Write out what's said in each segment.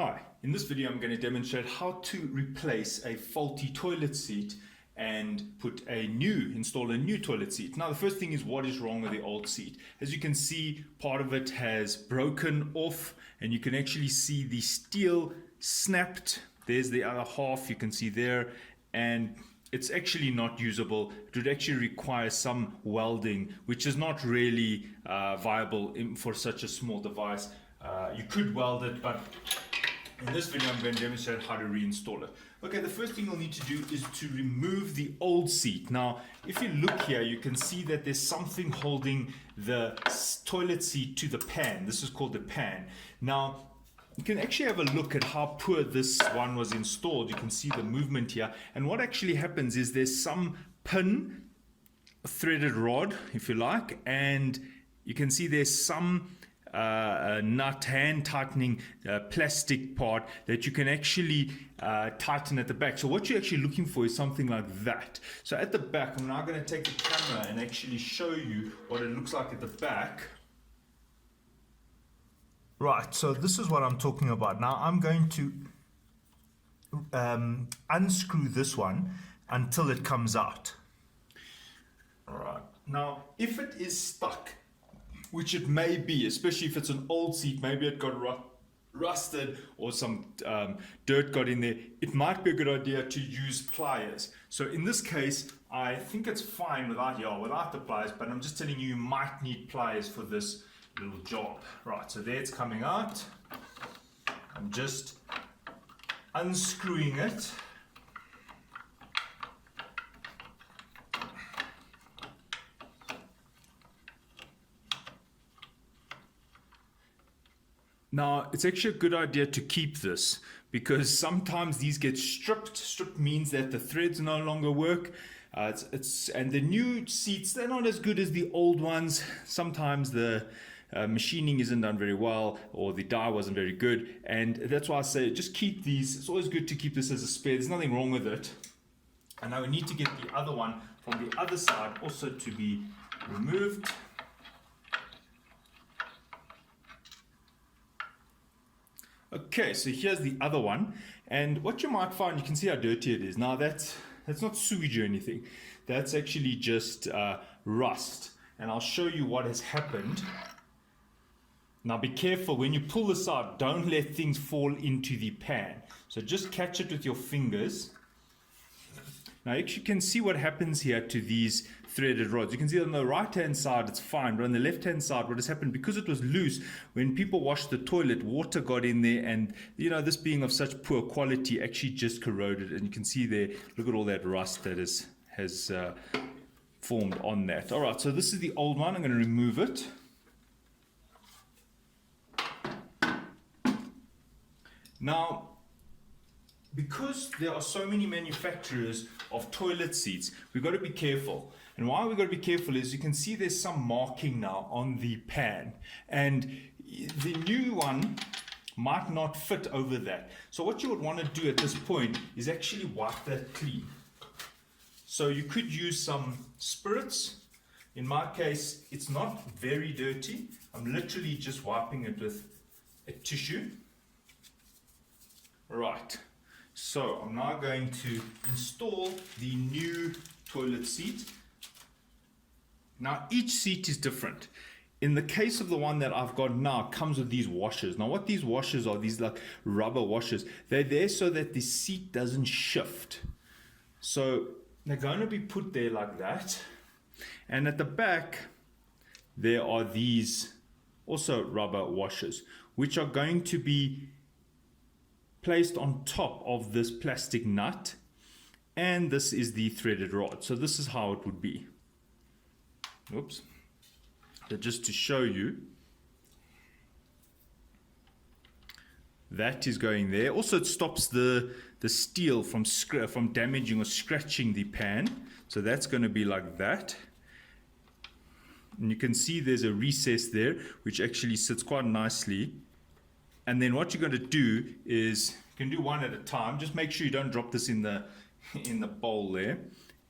Hi, in this video I'm going to demonstrate how to replace a faulty toilet seat and install a new toilet seat. Now the first thing is, what is wrong with the old seat? As you can see, part of it has broken off and you can actually see the steel snapped. There's the other half, you can see there, and it's actually not usable. It would actually require some welding, which is not really viable for such a small device. You could weld it, but in this video I'm going to demonstrate how to reinstall it. Okay, the first thing you'll need to do is to remove the old seat. Now, if you look here, you can see that there's something holding the toilet seat to the pan. This is called the pan. Now, you can actually have a look at how poor this one was installed. You can see the movement here. And what actually happens is there's some pin, a threaded rod, if you like, and you can see there's some nut, hand tightening plastic part that you can actually tighten at the back. So what you're actually looking for is something like that. So at the back, I'm now going to take the camera and actually show you what it looks like at the back. Right, so this is what I'm talking about. Now I'm going to unscrew this one until it comes out. Alright, now if it is stuck, which it may be, especially if it's an old seat, maybe it got rusted or some dirt got in there, it might be a good idea to use pliers. So in this case, I think it's fine without the pliers, but I'm just telling you, you might need pliers for this little job. Right, so there it's coming out. I'm just unscrewing it. Now, it's actually a good idea to keep this because sometimes these get stripped. Stripped means that the threads no longer work. And the new seats, they're not as good as the old ones. Sometimes the machining isn't done very well, or the die wasn't very good. And that's why I say just keep these. It's always good to keep this as a spare. There's nothing wrong with it. And now we need to get the other one from the other side also to be removed. Okay, so here's the other one, and what you might find, you can see how dirty it is. Now that's not sewage or anything. That's actually just rust, and I'll show you what has happened. Now be careful when you pull this out. Don't let things fall into the pan. So just catch it with your fingers. Now you can see what happens here to these threaded rods. You can see on the right hand side it's fine, but on the left hand side what has happened, because it was loose, when people washed the toilet, water got in there, and this being of such poor quality actually just corroded. And you can see there, look at all that rust that has formed on that. Alright, so this is the old one. I'm going to remove it. Now, because there are so many manufacturers of toilet seats, we've got to be careful. And why we've got to be careful is you can see there's some marking now on the pan, and the new one might not fit over that. So what you would want to do at this point is actually wipe that clean. So you could use some spirits. In my case, it's not very dirty. I'm literally just wiping it with a tissue. Right. So I'm now going to install the new toilet seat. Now each seat is different. In the case of the one that I've got now, it comes with these washers. Now what these washers are, these like rubber washers, they're there so that the seat doesn't shift. So they're going to be put there like that. And at the back, there are these also rubber washers, which are going to be placed on top of this plastic nut, and this is the threaded rod. So this is how it would be. Oops. So just to show you, that is going there. Also, it stops the steel from damaging or scratching the pan. So that's going to be like that. And you can see there's a recess there, which actually sits quite nicely. And then what you're going to do is, you can do one at a time. Just make sure you don't drop this in the bowl there.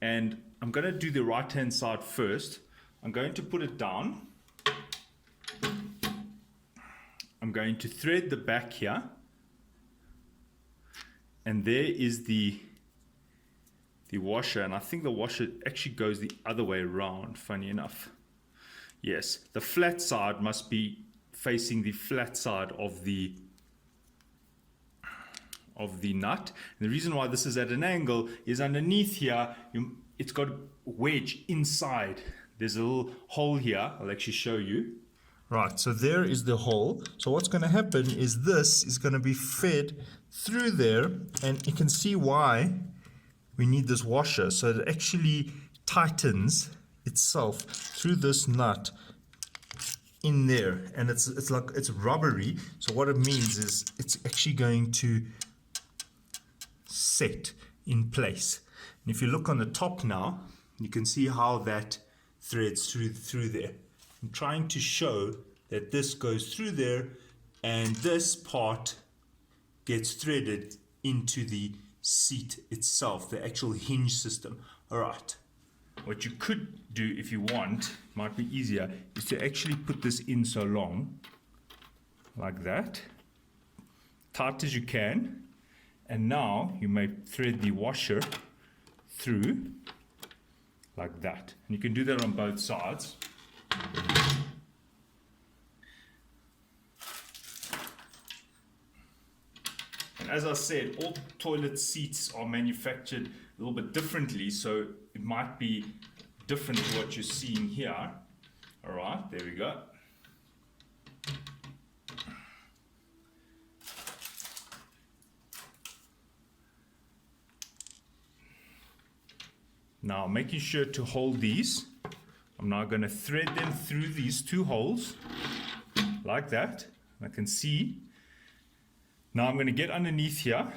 And I'm going to do the right hand side first. I'm going to put it down. I'm going to thread the back here. And there is the washer, and I think the washer actually goes the other way around, funny enough. Yes, the flat side must be facing the flat side of the nut. And the reason why this is at an angle is underneath here, it's got a wedge inside. There's a little hole here. I'll actually show you. Right, so there is the hole. So what's going to happen is this is going to be fed through there, and you can see why we need this washer. So it actually tightens itself through this nut in there, and it's like it's rubbery. So what it means is it's actually going to set in place. And if you look on the top now, you can see how that threads through there. I'm trying to show that this goes through there, and this part gets threaded into the seat itself, the actual hinge system. All right. What you could do if you want, might be easier, is to actually put this in so long, like that, tight as you can, and now you may thread the washer through, like that. And you can do that on both sides. And as I said, all toilet seats are manufactured a little bit differently, so it might be different to what you're seeing here. All right, there we go. Now, making sure to hold these, I'm now going to thread them through these two holes, like that. I can see. Now I'm going to get underneath here,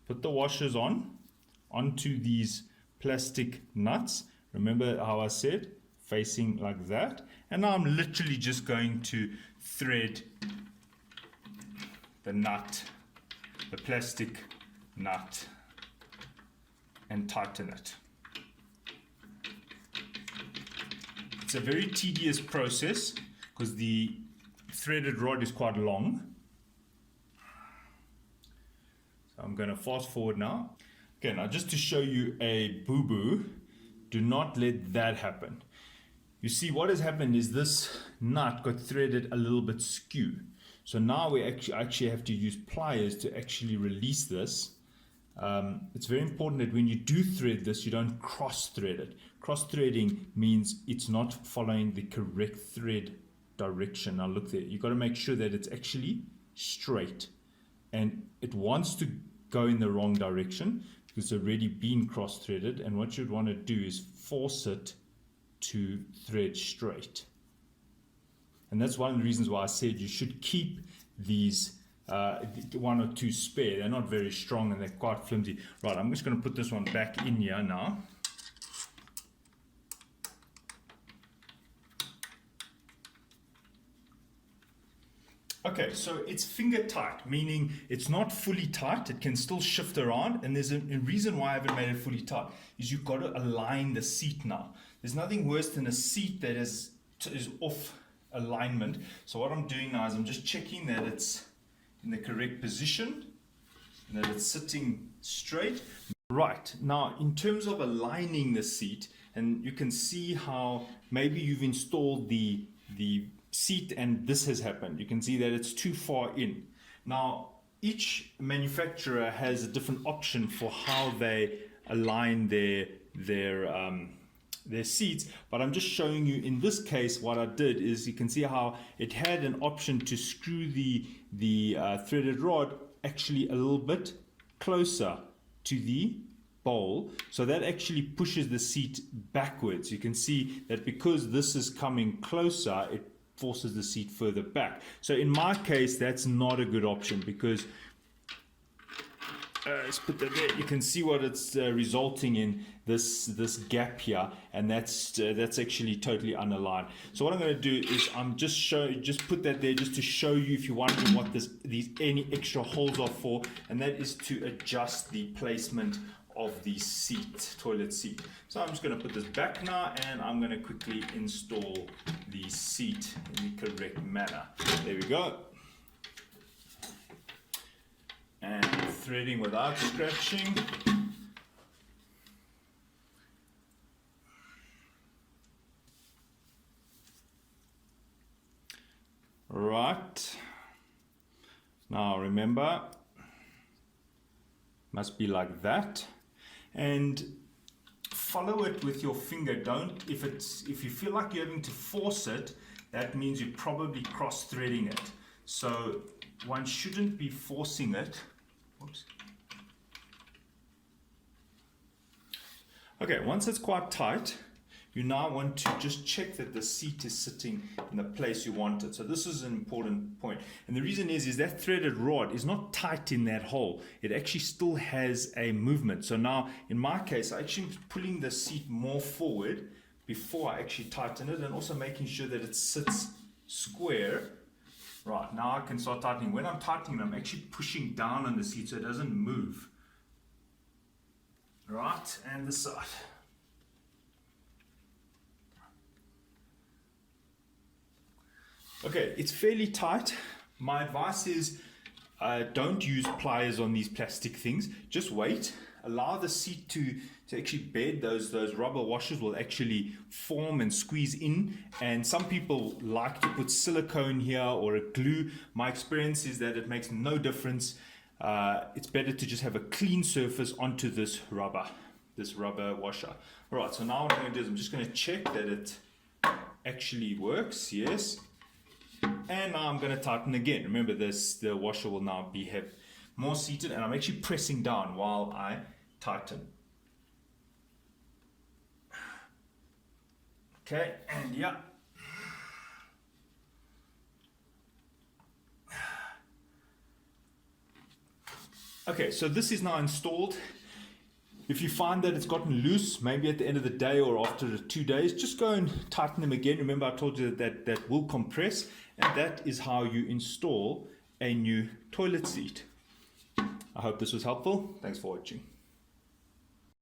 put the washers onto these plastic nuts. Remember how I said, facing like that. And now I'm literally just going to thread the nut, the plastic nut, and tighten it. It's a very tedious process because the threaded rod is quite long. So I'm going to fast forward now. Okay, now just to show you a boo-boo, do not let that happen. You see what has happened is this nut got threaded a little bit skew. So now we actually have to use pliers to actually release this. It's very important that when you do thread this, you don't cross thread it. Cross threading means it's not following the correct thread direction. Now look there, you've got to make sure that it's actually straight, and it wants to go in the wrong direction because it's already been cross threaded, and what you'd want to do is force it to thread straight. And that's one of the reasons why I said you should keep these one or two spare. They're not very strong and they're quite flimsy. Right, I'm just going to put this one back in here now. Okay, so it's finger tight, meaning it's not fully tight. It can still shift around, and there's a reason why I haven't made it fully tight is you've got to align the seat now. There's nothing worse than a seat that is off alignment. So what I'm doing now is I'm just checking that it's in the correct position and that it's sitting straight. Right, now in terms of aligning the seat, and you can see how maybe you've installed the seat and this has happened. You can see that it's too far in. Now each manufacturer has a different option for how they align their seats, but I'm just showing you in this case what I did is you can see how it had an option to screw the threaded rod actually a little bit closer to the bowl, so that actually pushes the seat backwards. You can see that because this is coming closer, it forces the seat further back. So in my case, that's not a good option because let's put that there. You can see what it's resulting in, this gap here, and that's actually totally unaligned. So what I'm going to do is I'm just put that there just to show you if you're wondering what these any extra holes are for, and that is to adjust the placement of the toilet seat. So I'm just going to put this back now, and I'm going to quickly install the seat in the correct manner. There we go. And threading without scratching. Right. Now remember, must be like that. And follow it with your finger. Don't, if you feel like you're having to force it, that means you're probably cross threading it. So one shouldn't be forcing it. Oops. Okay, once it's quite tight, you now want to just check that the seat is sitting in the place you want it. So this is an important point. And the reason is that threaded rod is not tight in that hole. It actually still has a movement. So now, in my case, I actually am pulling the seat more forward before I actually tighten it, and also making sure that it sits square. Right, now I can start tightening. When I'm tightening, I'm actually pushing down on the seat so it doesn't move. Right, and the side. Okay, it's fairly tight. My advice is don't use pliers on these plastic things. Just wait. Allow the seat to actually bed. Those rubber washers will actually form and squeeze in. And some people like to put silicone here or a glue. My experience is that it makes no difference. It's better to just have a clean surface onto this rubber washer. All right, so now what I'm going to do is I'm just going to check that it actually works. Yes. And now I'm going to tighten again. Remember this, the washer will now have more seated, and I'm actually pressing down while I tighten. Okay, and yeah. Okay, so this is now installed. If you find that it's gotten loose, maybe at the end of the day or after 2 days, just go and tighten them again. Remember, I told you that will compress, and that is how you install a new toilet seat. I hope this was helpful. Thanks for watching.